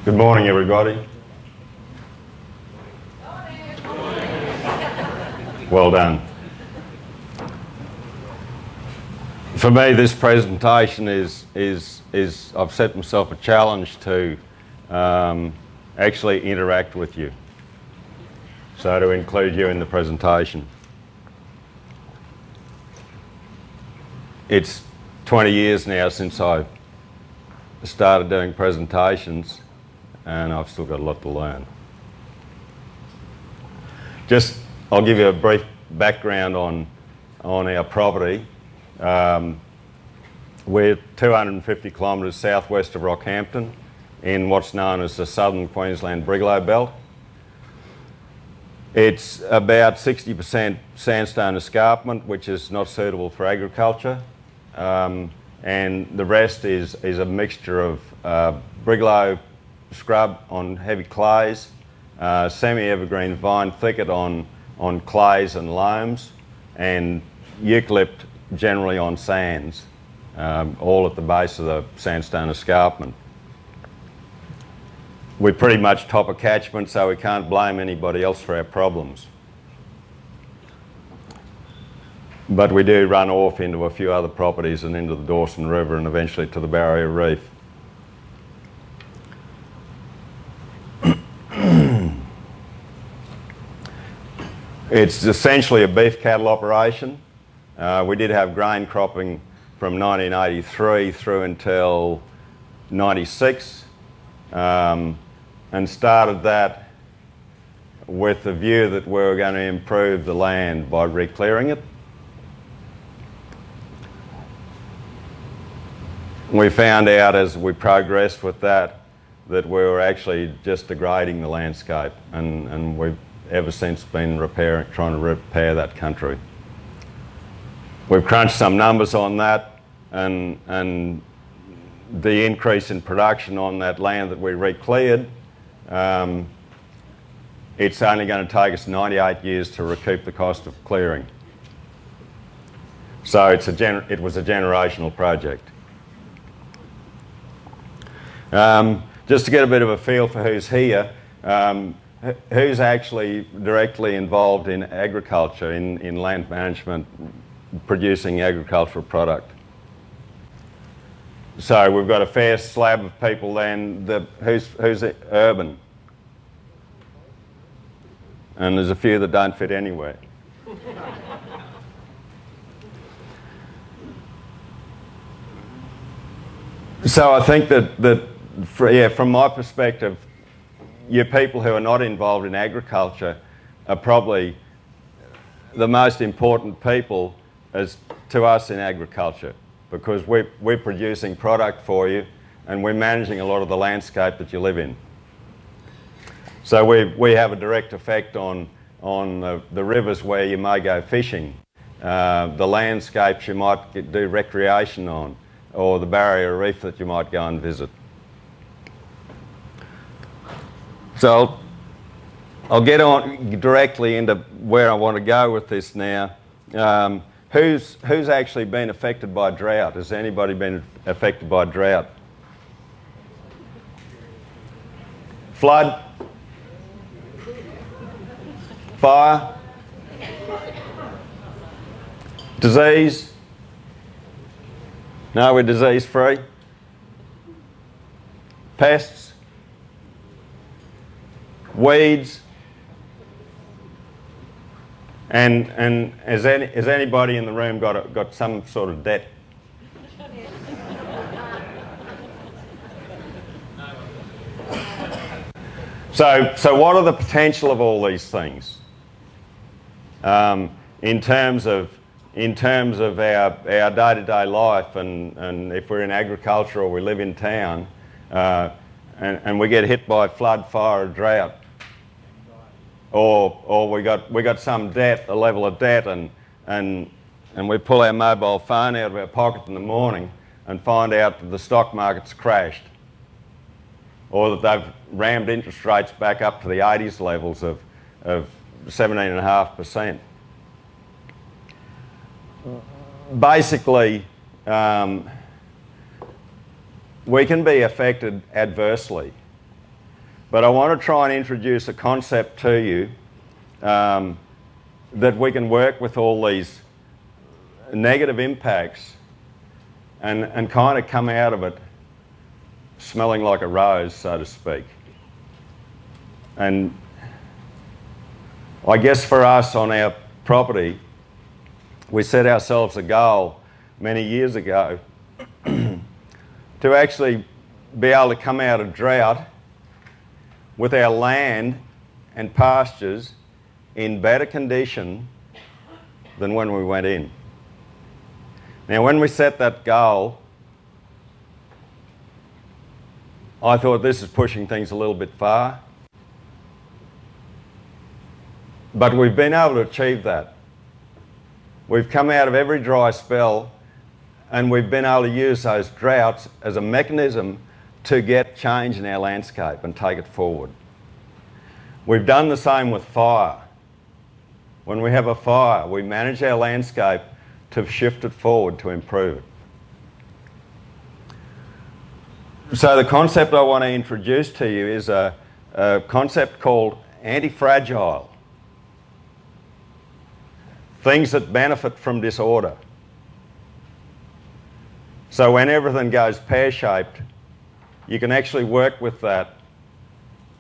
Good morning, everybody. Well done. For me, this presentation is I've set myself a challenge to actually interact with you. So to include you in the presentation. It's 20 years now since I started doing presentations, and I've still got a lot to learn. I'll give you a brief background on our property. We're 250 kilometres southwest of Rockhampton in what's known as the southern Queensland Brigalow Belt. It's about 60% sandstone escarpment, which is not suitable for agriculture, and the rest is a mixture of brigalow scrub on heavy clays, semi-evergreen vine thicket on clays and loams, and eucalypt generally on sands, all at the base of the sandstone escarpment. We pretty much top a catchment, so we can't blame anybody else for our problems. But we do run off into a few other properties and into the Dawson River and eventually to the Barrier Reef. It's essentially a beef cattle operation. We did have grain cropping from 1983 through until 96. And started that with the view that we were going to improve the land by re-clearing it. We found out as we progressed with that we were actually just degrading the landscape, and we've ever since been trying to repair that country. We've crunched some numbers on that, and the increase in production on that land that we re-cleared, it's only going to take us 98 years to recoup the cost of clearing. So it was a generational project. Just to get a bit of a feel for who's here, who's actually directly involved in agriculture, in land management, producing agricultural product? So we've got a fair slab of people then. Who's urban? And there's a few that don't fit anywhere. So I think that from my perspective, you people who are not involved in agriculture are probably the most important people to us in agriculture, because we're producing product for you and we're managing a lot of the landscape that you live in. So we have a direct effect on the rivers where you may go fishing, the landscapes you might do recreation on, or the Barrier Reef that you might go and visit. So I'll get on directly into where I want to go with this now. Who's actually been affected by drought? Has anybody been affected by drought? Flood? Fire? Disease? No, we're disease free. Pests? Weeds? And has anybody in the room got some sort of debt? So what are the potential of all these things in terms of our day-to-day life, and if we're in agriculture or we live in town, and we get hit by flood, fire, or drought, or we got some debt, a level of debt, and we pull our mobile phone out of our pocket in the morning and find out that the stock market's crashed, or that they've rammed interest rates back up to the 80s levels of 17.5%. Basically, we can be affected adversely But I want to try and introduce a concept to you that we can work with all these negative impacts and kind of come out of it smelling like a rose, so to speak. And I guess for us on our property, we set ourselves a goal many years ago to actually be able to come out of drought with our land and pastures in better condition than when we went in. Now, when we set that goal, I thought this is pushing things a little bit far. But we've been able to achieve that. We've come out of every dry spell and we've been able to use those droughts as a mechanism to get change in our landscape and take it forward. We've done the same with fire. When we have a fire, we manage our landscape to shift it forward to improve it. So the concept I want to introduce to you is a concept called antifragile. Things that benefit from disorder. So when everything goes pear-shaped, you can actually work with that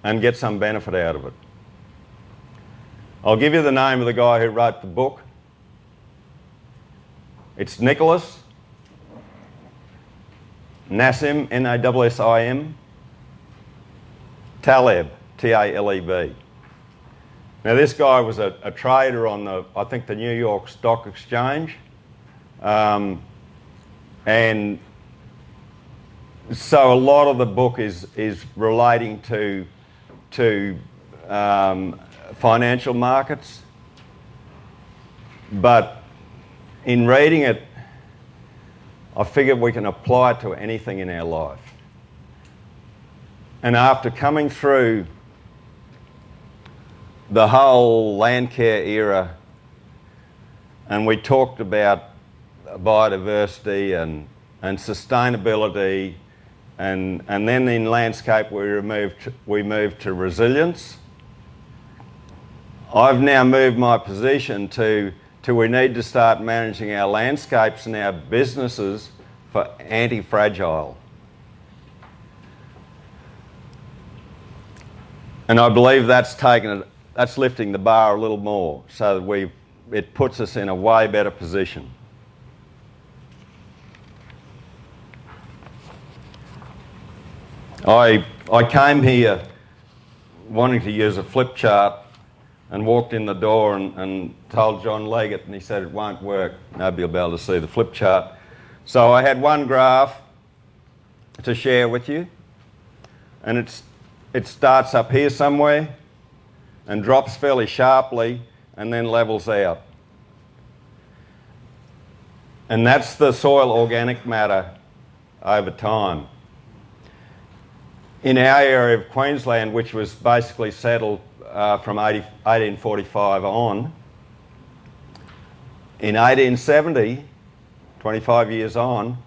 and get some benefit out of it. I'll give you the name of the guy who wrote the book. It's Nicholas Nassim, N-A-S-S-I-M, Taleb, T-A-L-E-B. Now this guy was a trader on the, I think, the New York Stock Exchange. And so a lot of the book is relating to financial markets. But in reading it, I figured we can apply it to anything in our life. And after coming through the whole land care era, and we talked about biodiversity and sustainability, and then in landscape we moved to resilience. I've now moved my position to we need to start managing our landscapes and our businesses for anti-fragile. And I believe that's lifting the bar a little more so that it puts us in a way better position. I came here wanting to use a flip chart and walked in the door and told John Leggett, and he said it won't work. Nobody will be able to see the flip chart. So I had one graph to share with you, and it starts up here somewhere and drops fairly sharply and then levels out. And that's the soil organic matter over time. In our area of Queensland, which was basically settled from 1845 on, in 1870, 25 years on,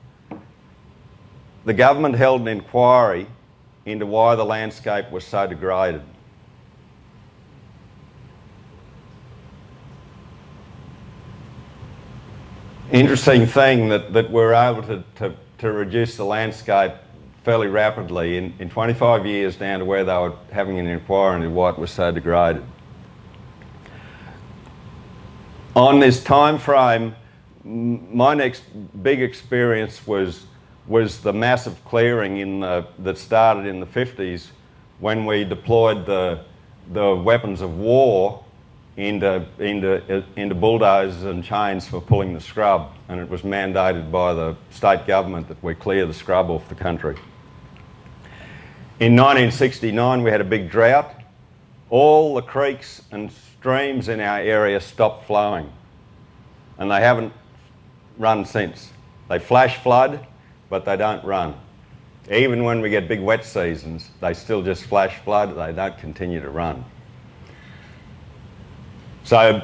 the government held an inquiry into why the landscape was so degraded. Interesting thing that we're able to reduce the landscape fairly rapidly in 25 years down to where they were having an inquiry into why it was so degraded. On this time frame, my next big experience was the massive clearing that started in the 50s when we deployed the weapons of war into bulldozers and chains for pulling the scrub, and it was mandated by the state government that we clear the scrub off the country. In 1969 we had a big drought. All the creeks and streams in our area stopped flowing, and they haven't run since. They flash flood, but they don't run. Even when we get big wet seasons, they still just flash flood, they don't continue to run. So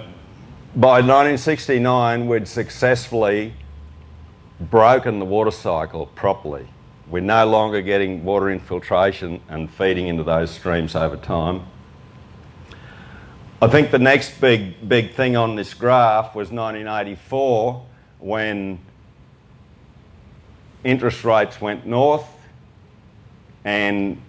by 1969 we'd successfully broken the water cycle properly. We're no longer getting water infiltration and feeding into those streams over time. I think the next big thing on this graph was 1984, when interest rates went north, and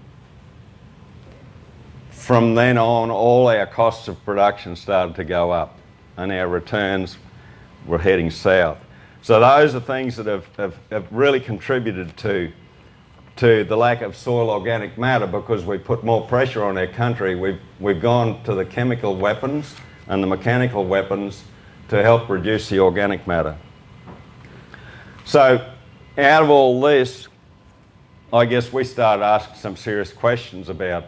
from then on all our costs of production started to go up and our returns were heading south. So those are things that have really contributed to the lack of soil organic matter, because we put more pressure on our country. We've gone to the chemical weapons and the mechanical weapons to help reduce the organic matter. So out of all this, I guess we started asking some serious questions about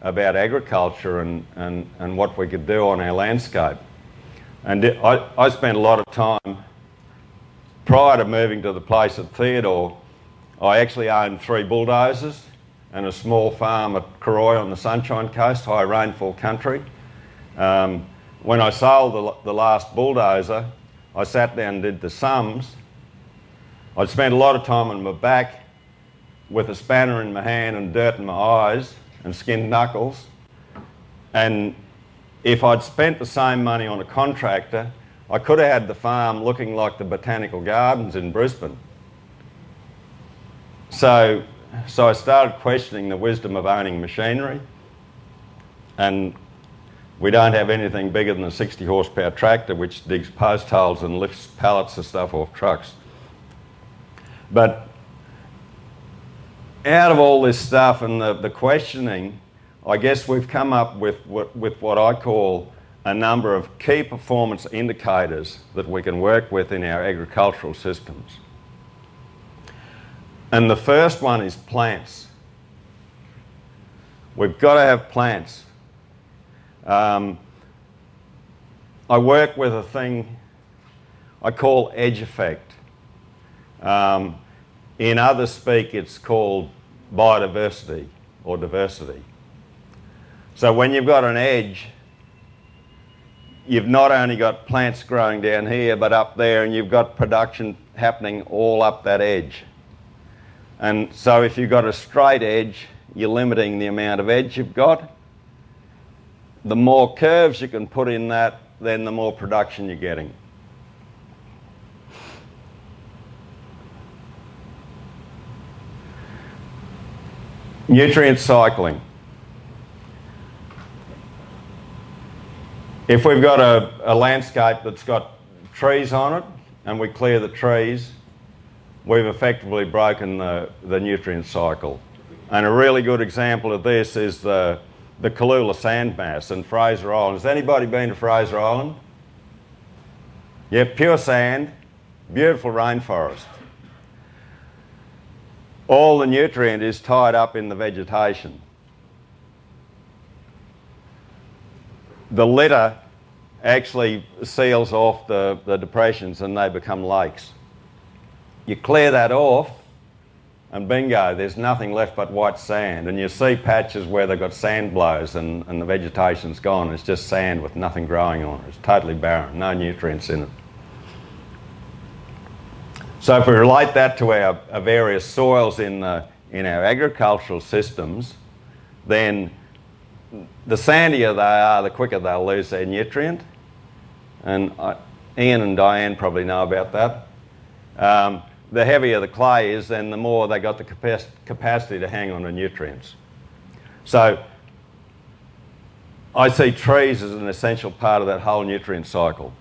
agriculture and what we could do on our landscape. And I spent a lot of time, prior to moving to the place at Theodore, I actually owned 3 bulldozers and a small farm at Karoi on the Sunshine Coast, high rainfall country. When I sold the last bulldozer, I sat down and did the sums. I'd spent a lot of time on my back with a spanner in my hand and dirt in my eyes and skinned knuckles. And if I'd spent the same money on a contractor, I could have had the farm looking like the Botanical Gardens in Brisbane. So I started questioning the wisdom of owning machinery, and we don't have anything bigger than a 60 horsepower tractor which digs post holes and lifts pallets of stuff off trucks. But out of all this stuff and the questioning, I guess we've come up with what I call a number of key performance indicators that we can work with in our agricultural systems. And the first one is plants. We've got to have plants. I work with a thing I call edge effect. In other speak, it's called biodiversity or diversity. So when you've got an edge, you've not only got plants growing down here, but up there, and you've got production happening all up that edge. And so if you've got a straight edge, you're limiting the amount of edge you've got. The more curves you can put in that, then the more production you're getting. Nutrient cycling. If we've got a landscape that's got trees on it and we clear the trees, we've effectively broken the nutrient cycle. And a really good example of this is the Kalula sandmass in Fraser Island. Has anybody been to Fraser Island? Yeah, pure sand, beautiful rainforest. All the nutrient is tied up in the vegetation. The litter actually seals off the depressions and they become lakes. You clear that off and bingo, there's nothing left but white sand. And you see patches where they've got sand blows and the vegetation's gone. It's just sand with nothing growing on it. It's totally barren, no nutrients in it. So if we relate that to our various soils in our agricultural systems, then the sandier they are, the quicker they'll lose their nutrient. And Ian and Diane probably know about that. The heavier the clay is, then the more they got the capacity to hang on to nutrients. So I see trees as an essential part of that whole nutrient cycle.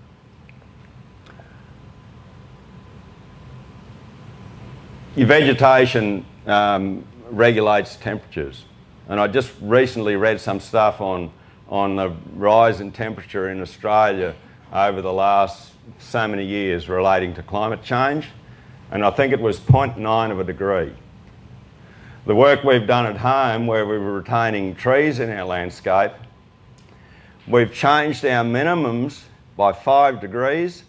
Your vegetation regulates temperatures. And I just recently read some stuff on the rise in temperature in Australia over the last so many years relating to climate change. And I think it was 0.9 of a degree. The work we've done at home, where we were retaining trees in our landscape, we've changed our minimums by 5 degrees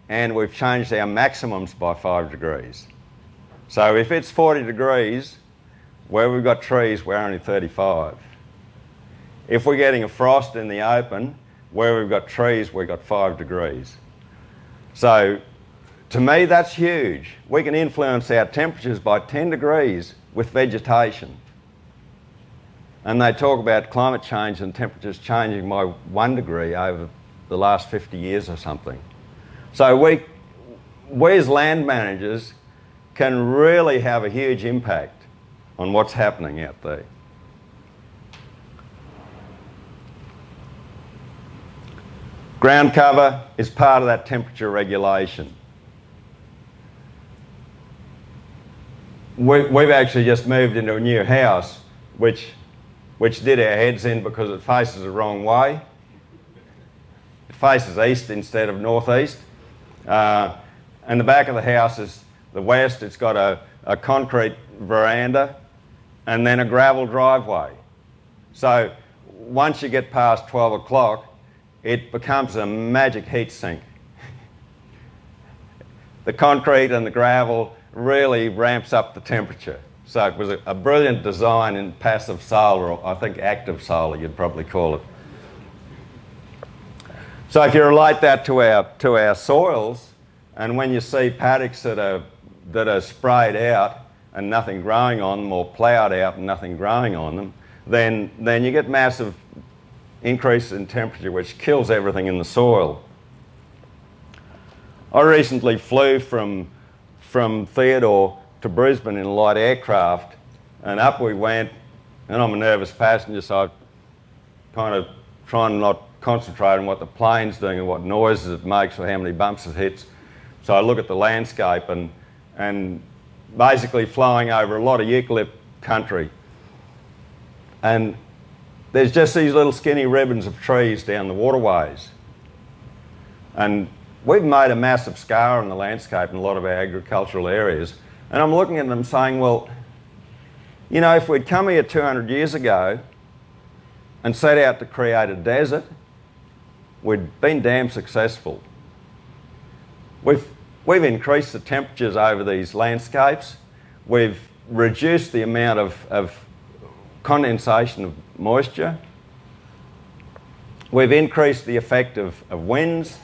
and we've changed our maximums by 5 degrees. So if it's 40 degrees, where we've got trees, we're only 35. If we're getting a frost in the open, where we've got trees, we've got 5 degrees. So To me, that's huge. We can influence our temperatures by 10 degrees with vegetation. And they talk about climate change and temperatures changing by 1 degree over the last 50 years or something. So we as land managers can really have a huge impact on what's happening out there. Ground cover is part of that temperature regulation. We've actually just moved into a new house which did our heads in because it faces the wrong way. It faces east instead of northeast. And the back of the house is the west. It's got a concrete veranda and then a gravel driveway. So once you get past 12 o'clock, it becomes a magic heat sink. The concrete and the gravel really ramps up the temperature. So it was a brilliant design in passive solar, or I think active solar you'd probably call it. So if you relate that to our soils, and when you see paddocks that are sprayed out and nothing growing on them, or ploughed out and nothing growing on them, then you get massive increase in temperature which kills everything in the soil. I recently flew from Theodore to Brisbane in a light aircraft, and up we went, and I'm a nervous passenger, so I kind of try and not concentrate on what the plane's doing and what noises it makes or how many bumps it hits. So I look at the landscape and basically flying over a lot of eucalypt country. And there's just these little skinny ribbons of trees down the waterways. And we've made a massive scar on the landscape in a lot of our agricultural areas. And I'm looking at them saying, well, you know, if we'd come here 200 years ago and set out to create a desert, we'd been damn successful. We've increased the temperatures over these landscapes. We've reduced the amount of condensation of moisture. We've increased the effect of winds.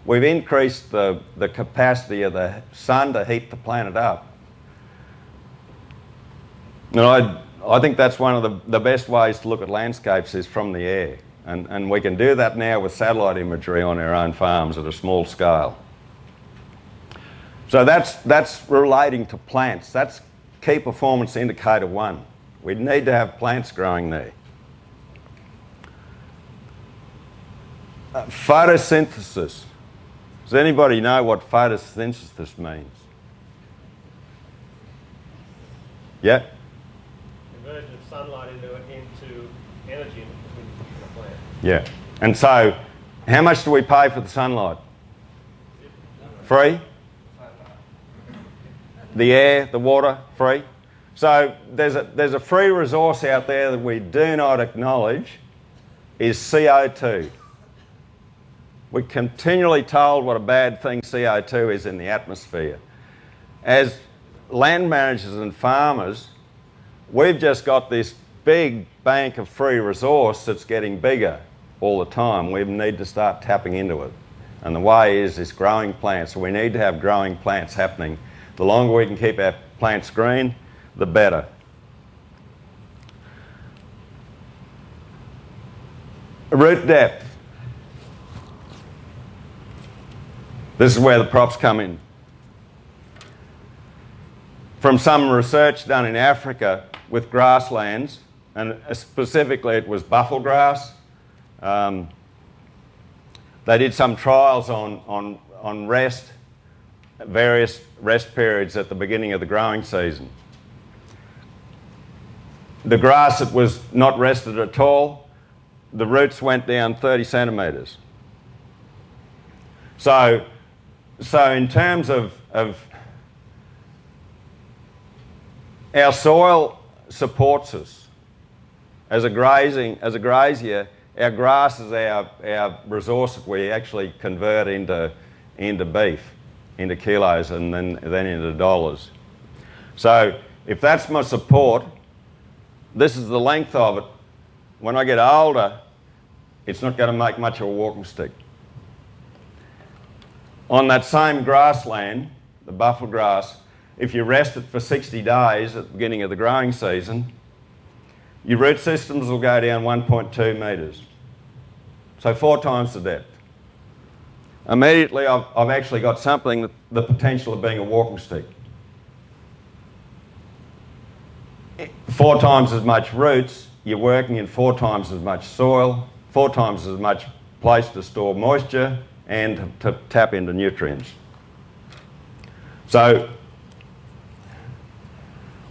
We've increased the capacity of the sun to heat the planet up. And I think that's one of the best ways to look at landscapes is from the air. And we can do that now with satellite imagery on our own farms at a small scale. So that's relating to plants. That's key performance indicator 1. We need to have plants growing there. Photosynthesis. Does anybody know what photosynthesis means? Yeah? Conversion of sunlight into energy in the plant. Yeah. And so, how much do we pay for the sunlight? Free? The air, the water, free? So there's a free resource out there that we do not acknowledge is CO2. We're continually told what a bad thing CO2 is in the atmosphere. As land managers and farmers, we've just got this big bank of free resource that's getting bigger all the time. We need to start tapping into it. And the way is growing plants. So we need to have growing plants happening. The longer we can keep our plants green, the better. Root depth. This is where the props come in. From some research done in Africa with grasslands, and specifically it was Buffelgrass, they did some trials on rest, various rest periods at the beginning of the growing season. The grass that was not rested at all, the roots went down 30 centimetres. So in terms of our soil supports us. As a grazier, our grass is our resource that we actually convert into beef, into kilos, and then into dollars. So if that's my support, this is the length of it. When I get older, it's not going to make much of a walking stick. On that same grassland, the Buffelgrass, if you rest it for 60 days at the beginning of the growing season, your root systems will go down 1.2 metres. So 4 times the depth. Immediately I've actually got something with the potential of being a walking stick. 4 times as much roots, you're working in 4 times as much soil, 4 times as much place to store moisture and to tap into nutrients. So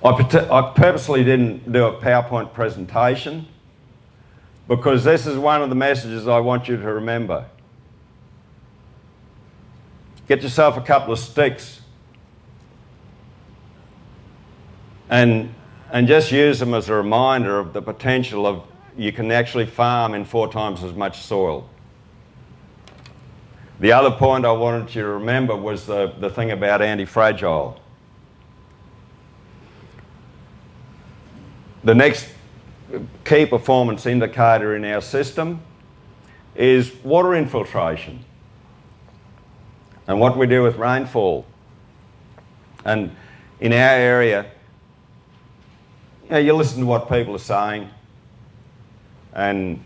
I purposely didn't do a PowerPoint presentation because this is one of the messages I want you to remember. Get yourself a couple of sticks and just use them as a reminder of the potential of you can actually farm in 4 times as much soil. The other point I wanted you to remember was the thing about antifragile. The next key performance indicator in our system is water infiltration and what we do with rainfall. And in our area, you listen to what people are saying, and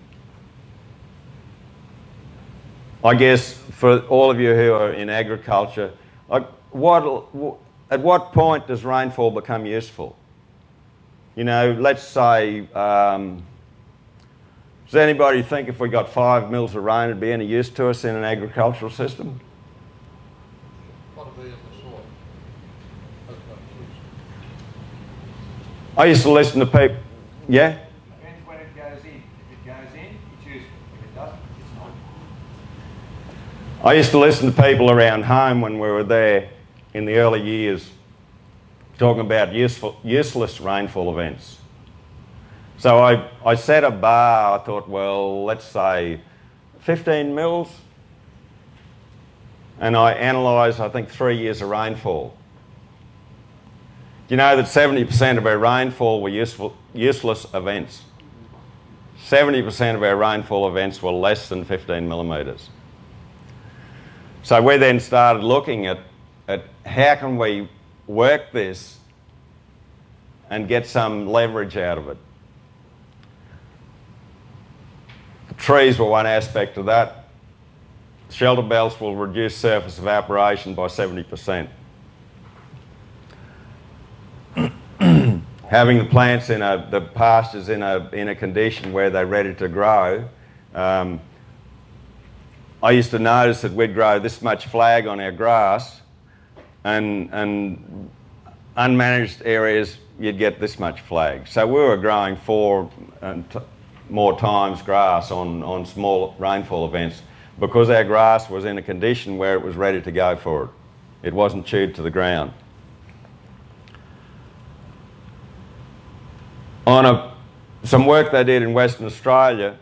I guess for all of you who are in agriculture, at what point does rainfall become useful? You know, let's say, does anybody think if we got 5 mils of rain it'd be any use to us in an agricultural system? Probably in the soil. I used to listen to people, yeah? Depends when it goes in. If it goes in, it's useful. If it doesn't, it's not. I used to listen to people around home when we were there in the early years talking about useless rainfall events. So I set a bar. I thought, well, let's say 15 mils, and I analysed, I think, 3 years of rainfall. Do you know that 70% of our rainfall were useless events? 70% of our rainfall events were less than 15 millimetres. So we then started looking at how can we work this and get some leverage out of it. The trees were one aspect of that. Shelter belts will reduce surface evaporation by 70%. Having the plants in the pastures in a condition where they're ready to grow, I used to notice that we'd grow this much flag on our grass, and unmanaged areas you'd get this much flag. So we were growing 4 more times grass on small rainfall events because our grass was in a condition where it was ready to go for it. It wasn't chewed to the ground. On some work they did in Western Australia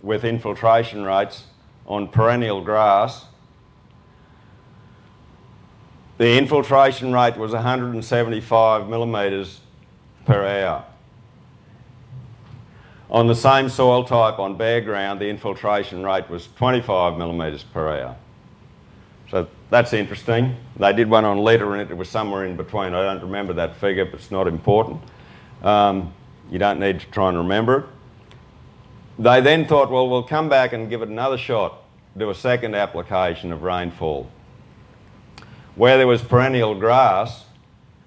with infiltration rates on perennial grass, the infiltration rate was 175 millimetres per hour. On the same soil type on bare ground, the infiltration rate was 25 millimetres per hour. So that's interesting. They did one on litter and it was somewhere in between. I don't remember that figure, but it's not important. You don't need to try and remember it. They then thought, well, we'll come back and give it another shot, do a second application of rainfall. Where there was perennial grass,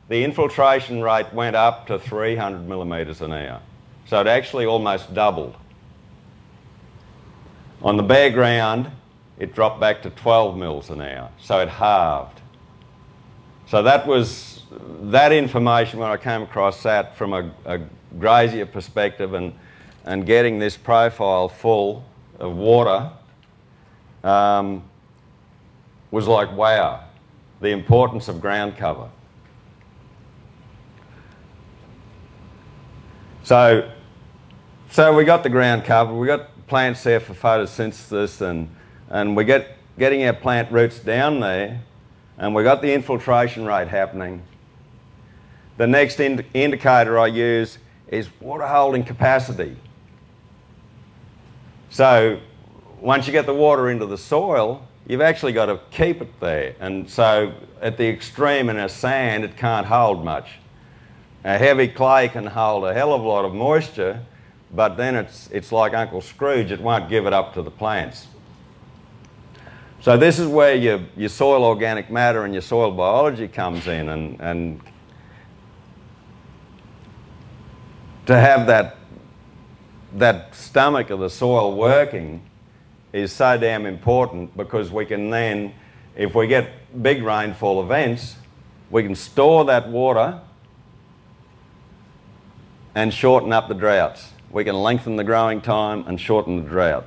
the infiltration rate went up to 300 millimetres an hour. So it actually almost doubled. On the bare ground, it dropped back to 12 mils an hour, so it halved. So that information, when I came across that from a grazier perspective and getting this profile full of water, was like, wow, the importance of ground cover. So we got the ground cover, we got plants there for photosynthesis, and we getting our plant roots down there, and we got the infiltration rate happening. The next indicator I use is water holding capacity. So once you get the water into the soil, you've actually got to keep it there. And so at the extreme in a sand, it can't hold much. A heavy clay can hold a hell of a lot of moisture, but then it's like Uncle Scrooge, it won't give it up to the plants. So this is where your soil organic matter and your soil biology comes in, and to have that stomach of the soil working is so damn important, because we can then, if we get big rainfall events, we can store that water and shorten up the droughts. We can lengthen the growing time and shorten the drought.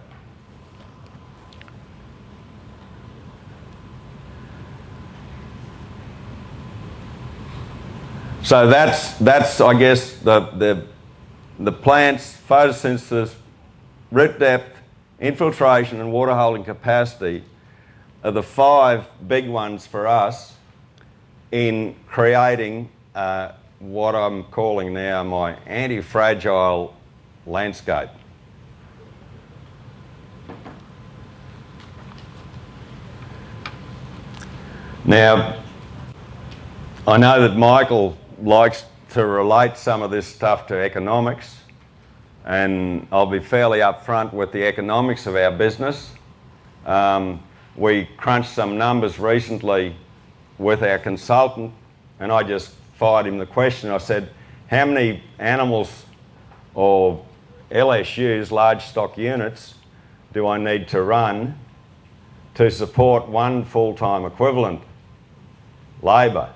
So that's I guess the plant's photosynthesis, root depth, infiltration and water holding capacity are the 5 big ones for us in creating what I'm calling now my anti-fragile landscape. Now, I know that Michael likes to relate some of this stuff to economics, and I'll be fairly upfront with the economics of our business. We crunched some numbers recently with our consultant, and I just fired him the question. I said, how many animals or LSUs, large stock units, do I need to run to support one full-time equivalent labour?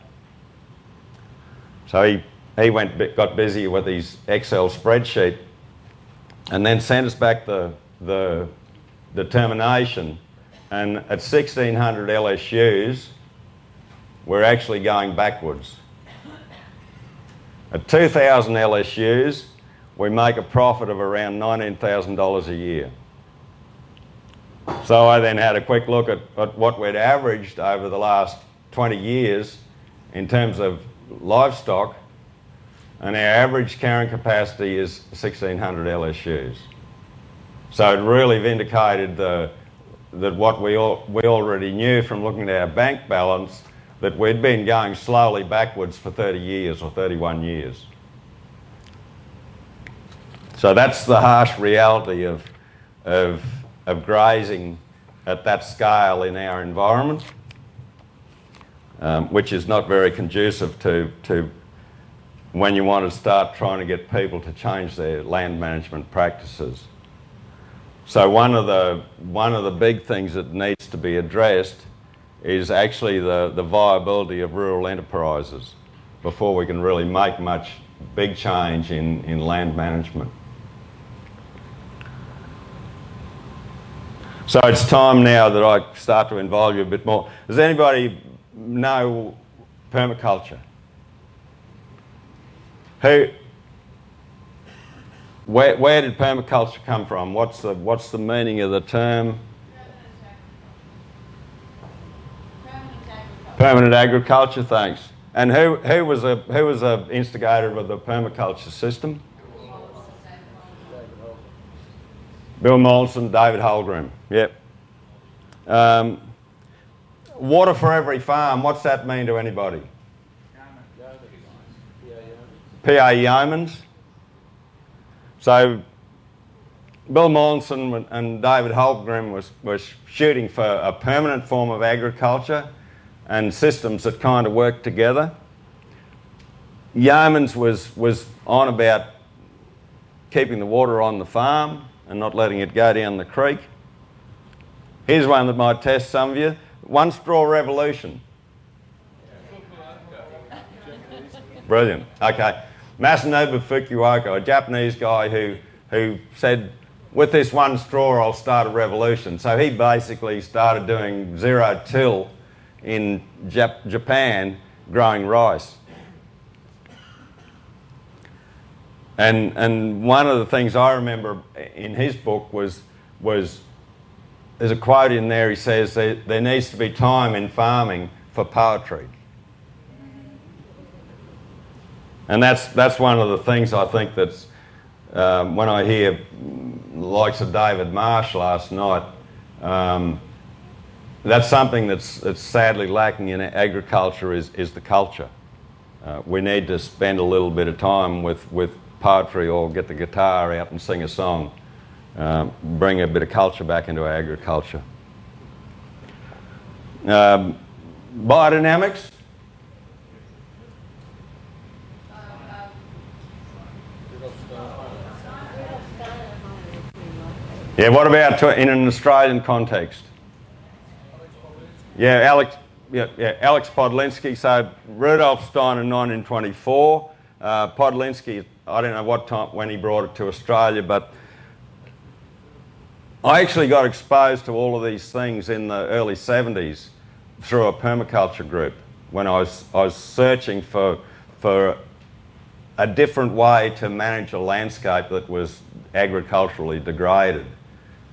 So he got busy with his Excel spreadsheet and then sent us back the determination, and at 1,600 LSUs we're actually going backwards. At 2,000 LSUs we make a profit of around $19,000 a year. So I then had a quick look at what we'd averaged over the last 20 years in terms of livestock, and our average carrying capacity is 1,600 LSUs. So it really vindicated that what we already knew from looking at our bank balance, that we'd been going slowly backwards for 30 years or 31 years. So that's the harsh reality of grazing at that scale in our environment, which is not very conducive to when you want to start trying to get people to change their land management practices. So one of the big things that needs to be addressed is actually the viability of rural enterprises before we can really make much big change in land management. So it's time now that I start to involve you a bit more. Does anybody know permaculture? Where did permaculture come from? What's the meaning of the term? Permanent agriculture, thanks. And who was a instigator of the permaculture system? Bill Mollison, David Holmgren. Yep. Water for every farm. What's that mean to anybody? PA Yeomans. So Bill Mollison and David Holmgren was shooting for a permanent form of agriculture and systems that kind of work together. Yeomans was on about keeping the water on the farm and not letting it go down the creek. Here's one that might test some of you. One straw revolution. Brilliant. Okay. Masanobu Fukuoka, a Japanese guy who said, with this one straw I'll start a revolution. So he basically started doing zero-till in Japan, growing rice. And one of the things I remember in his book was there's a quote in there. He says there needs to be time in farming for poetry. And that's one of the things I think that's, when I hear the likes of David Marsh last night, that's something that's sadly lacking in agriculture is the culture. We need to spend a little bit of time with poetry or get the guitar out and sing a song. Bring a bit of culture back into agriculture. Biodynamics. Yeah, what about in an Australian context? Yeah, Alex Podolinsky. So Rudolf Steiner in 1924. Podolinsky, I don't know what time when he brought it to Australia, but I actually got exposed to all of these things in the early 70s through a permaculture group when I was searching for a different way to manage a landscape that was agriculturally degraded.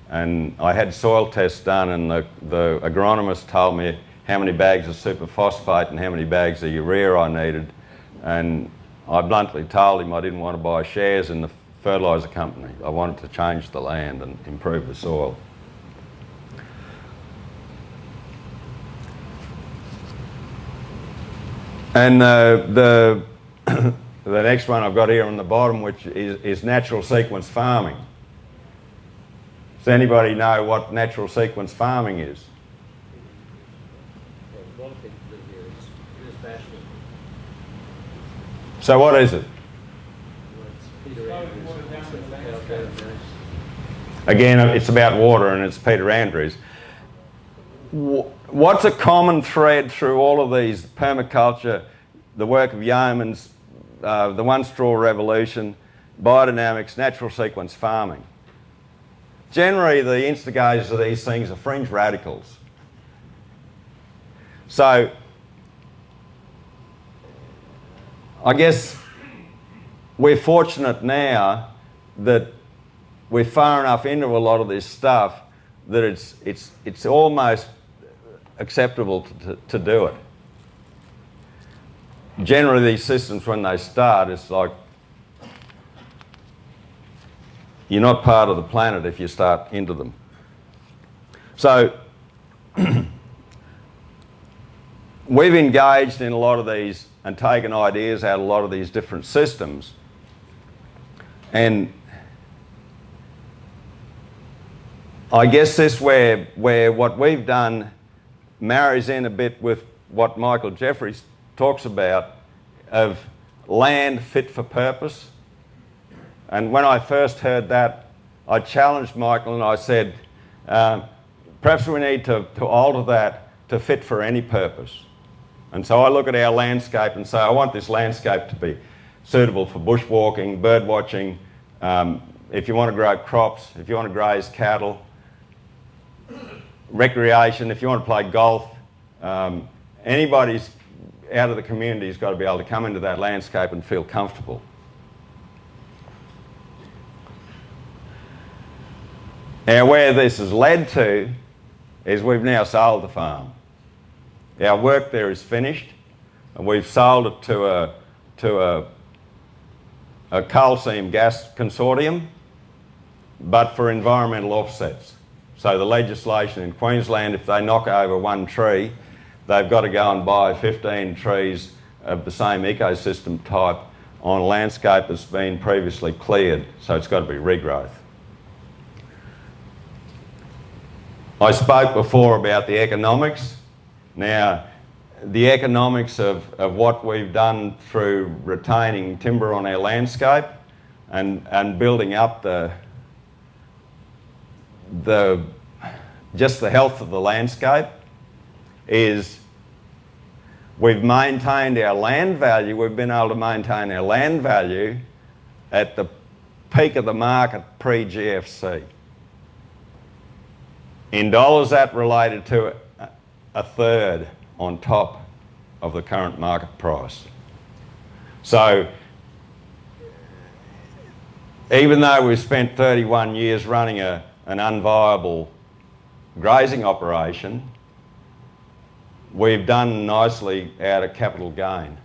And I had soil tests done, and the agronomist told me how many bags of superphosphate and how many bags of urea I needed. And I bluntly told him I didn't want to buy shares in the fertiliser company. I wanted to change the land and improve the soil. And the next one I've got here on the bottom, which is natural sequence farming. Does anybody know what natural sequence farming is? So what is it? Again, it's about water, and it's Peter Andrews. What's a common thread through all of these permaculture, the work of Yeomans, the One Straw Revolution, biodynamics, natural sequence farming? Generally, the instigators of these things are fringe radicals. So, I guess we're fortunate now that we're far enough into a lot of this stuff that it's almost acceptable to do it. Generally, these systems, when they start, it's like you're not part of the planet if you start into them. So we've engaged in a lot of these and taken ideas out of a lot of these different systems. And I guess this where what we've done marries in a bit with what Michael Jeffries talks about of land fit for purpose. And when I first heard that, I challenged Michael and I said, perhaps we need to alter that to fit for any purpose. And so I look at our landscape and say, I want this landscape to be suitable for bushwalking, bird watching, if you want to grow crops, if you want to graze cattle, recreation, if you want to play golf. Anybody's out of the community has got to be able to come into that landscape and feel comfortable. Now, where this has led to is we've now sold the farm. Our work there is finished, and we've sold it to a coal seam gas consortium, but for environmental offsets. So the legislation in Queensland, if they knock over one tree, they've got to go and buy 15 trees of the same ecosystem type on a landscape that's been previously cleared, so it's got to be regrowth. I spoke before about the economics. Now, the economics of what we've done through retaining timber on our landscape and building up just the health of the landscape is we've maintained our land value. We've been able to maintain our land value at the peak of the market pre-GFC. In dollars, that related to a third on top of the current market price. So even though we've spent 31 years running an unviable grazing operation, we've done nicely out of capital gain.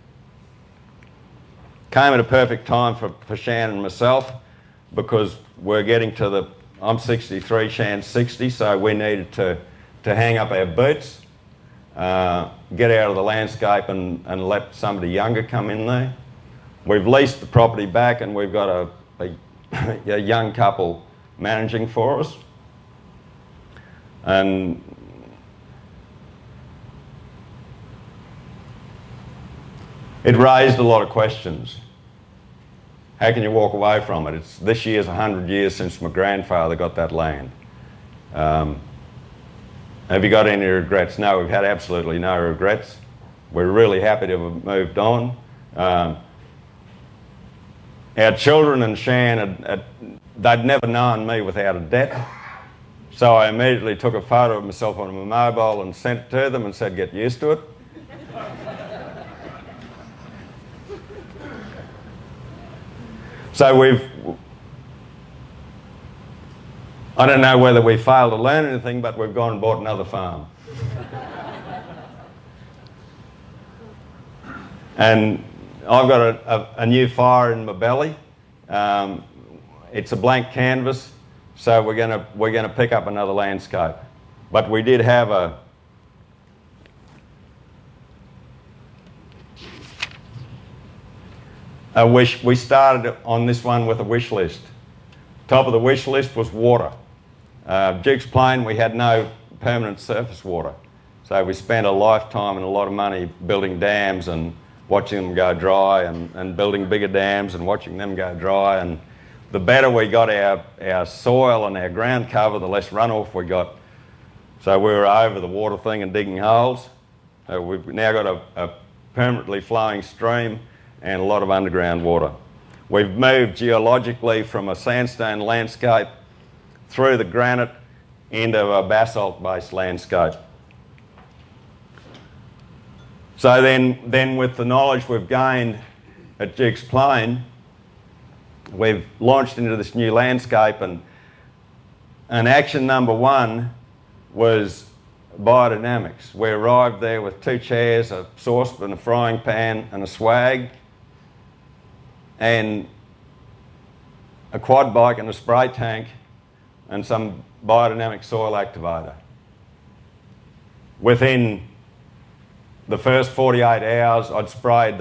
Came at a perfect time for Shan and myself, because we're getting to I'm 63, Shan's 60, so we needed to to hang up our boots, get out of the landscape and let somebody younger come in there. We've leased the property back and we've got a young couple managing for us. And it raised a lot of questions. How can you walk away from it? This year's 100 years since my grandfather got that land. Have you got any regrets? No, we've had absolutely no regrets. We're really happy to have moved on. Our children and Shane, they'd never known me without a debt. So I immediately took a photo of myself on my mobile and sent it to them and said, get used to it. So I don't know whether we failed to learn anything, but we've gone and bought another farm. And I've got a new fire in my belly. It's a blank canvas, so we're gonna pick up another landscape. But we did have a wish. We started on this one with a wish list. Top of the wish list was water. Duke's Plain, we had no permanent surface water. So we spent a lifetime and a lot of money building dams and watching them go dry and building bigger dams and watching them go dry. And the better we got our soil and our ground cover, the less runoff we got. So we were over the water thing and digging holes. We've now got a permanently flowing stream and a lot of underground water. We've moved geologically from a sandstone landscape through the granite into a basalt-based landscape. So then with the knowledge we've gained at Duke's Plain, we've launched into this new landscape, and action number one was biodynamics. We arrived there with 2 chairs, a saucepan, a frying pan and a swag, and a quad bike and a spray tank and some biodynamic soil activator. Within the first 48 hours, I'd sprayed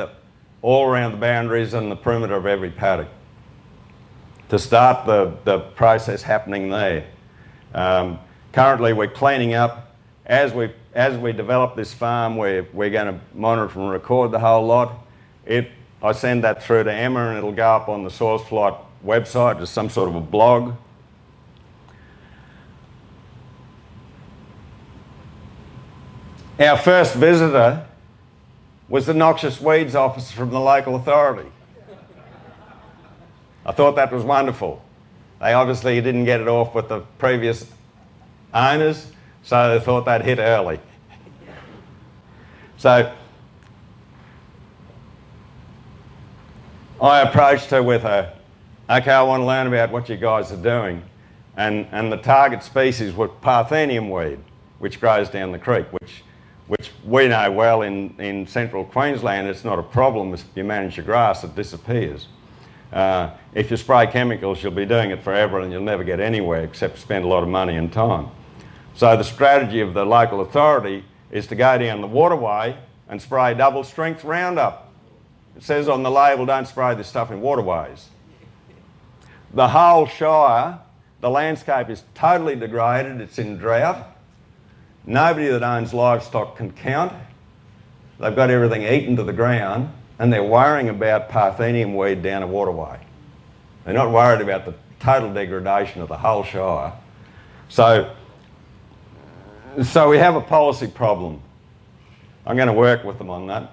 all around the boundaries and the perimeter of every paddock to start the process happening there. Currently, we're cleaning up. As we develop this farm, we're going to monitor and record the whole lot. I send that through to Emma and it'll go up on the Source Flight website as some sort of a blog. Our first visitor was the noxious weeds officer from the local authority. I thought that was wonderful. They obviously didn't get it off with the previous owners, so they thought they'd hit early. So I approached her with okay, I want to learn about what you guys are doing. And the target species was Parthenium weed, which grows down the creek, which we know well in central Queensland. It's not a problem. If you manage your grass, it disappears. If you spray chemicals, you'll be doing it forever and you'll never get anywhere except spend a lot of money and time. So the strategy of the local authority is to go down the waterway and spray double strength Roundup. It says on the label, don't spray this stuff in waterways. The whole Shire, the landscape is totally degraded. It's in drought. Nobody that owns livestock can count. They've got everything eaten to the ground and they're worrying about Parthenium weed down a waterway. They're not worried about the total degradation of the whole Shire. So we have a policy problem. I'm going to work with them on that.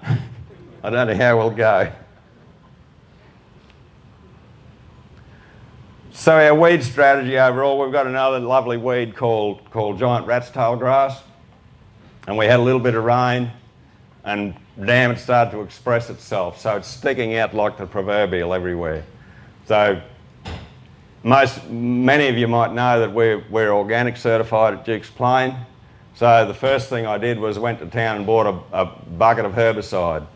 I don't know how we'll go. So our weed strategy overall, we've got another lovely weed called giant rat's tail grass. And we had a little bit of rain and damn, it started to express itself. So it's sticking out like the proverbial everywhere. So many of you might know that we're organic certified at Duke's Plain. So the first thing I did was went to town and bought a bucket of herbicide.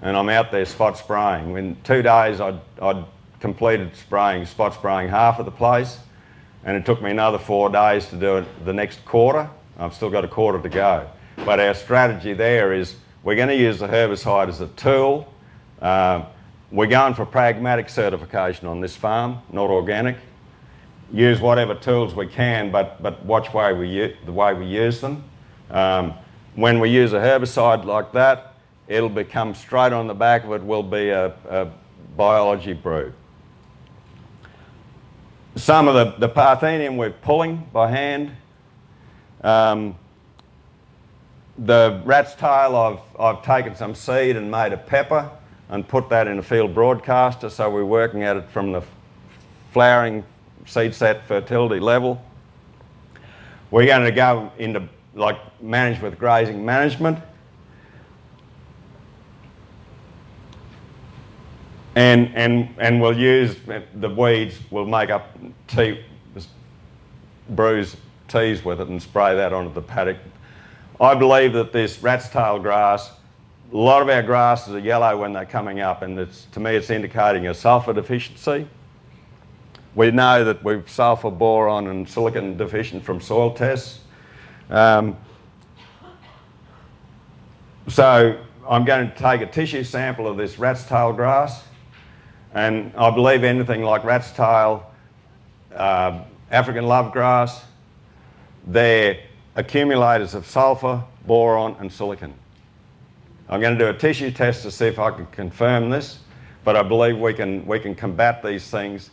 And I'm out there spot spraying. In 2 days, I'd completed spot spraying half of the place, and it took me another 4 days to do it the next quarter. I've still got a quarter to go. But our strategy there is we're going to use the herbicide as a tool. We're going for pragmatic certification on this farm, not organic. Use whatever tools we can, but watch the way we use them. When we use a herbicide like that, it'll become straight on the back of it will be a biology brew. Some of the Parthenium we're pulling by hand. The rat's tail, I've taken some seed and made a pepper and put that in a field broadcaster, so we're working at it from the flowering seed set fertility level. We're going to go into manage with grazing management. And we'll use the weeds, we'll make up bruise teas with it and spray that onto the paddock. I believe that this rat's tail grass, a lot of our grasses are yellow when they're coming up, and to me it's indicating a sulphur deficiency. We know that we're sulphur, boron and silicon deficient from soil tests. So I'm going to take a tissue sample of this rat's tail grass, and I believe anything like rat's tail, African love grass, they're accumulators of sulphur, boron and silicon. I'm going to do a tissue test to see if I can confirm this, but I believe we can combat these things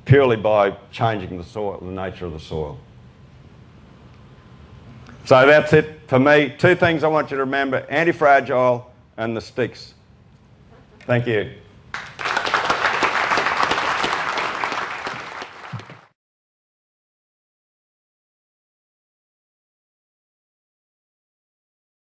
purely by changing the soil, the nature of the soil. So that's it for me. Two things I want you to remember: anti-fragile and the sticks. Thank you.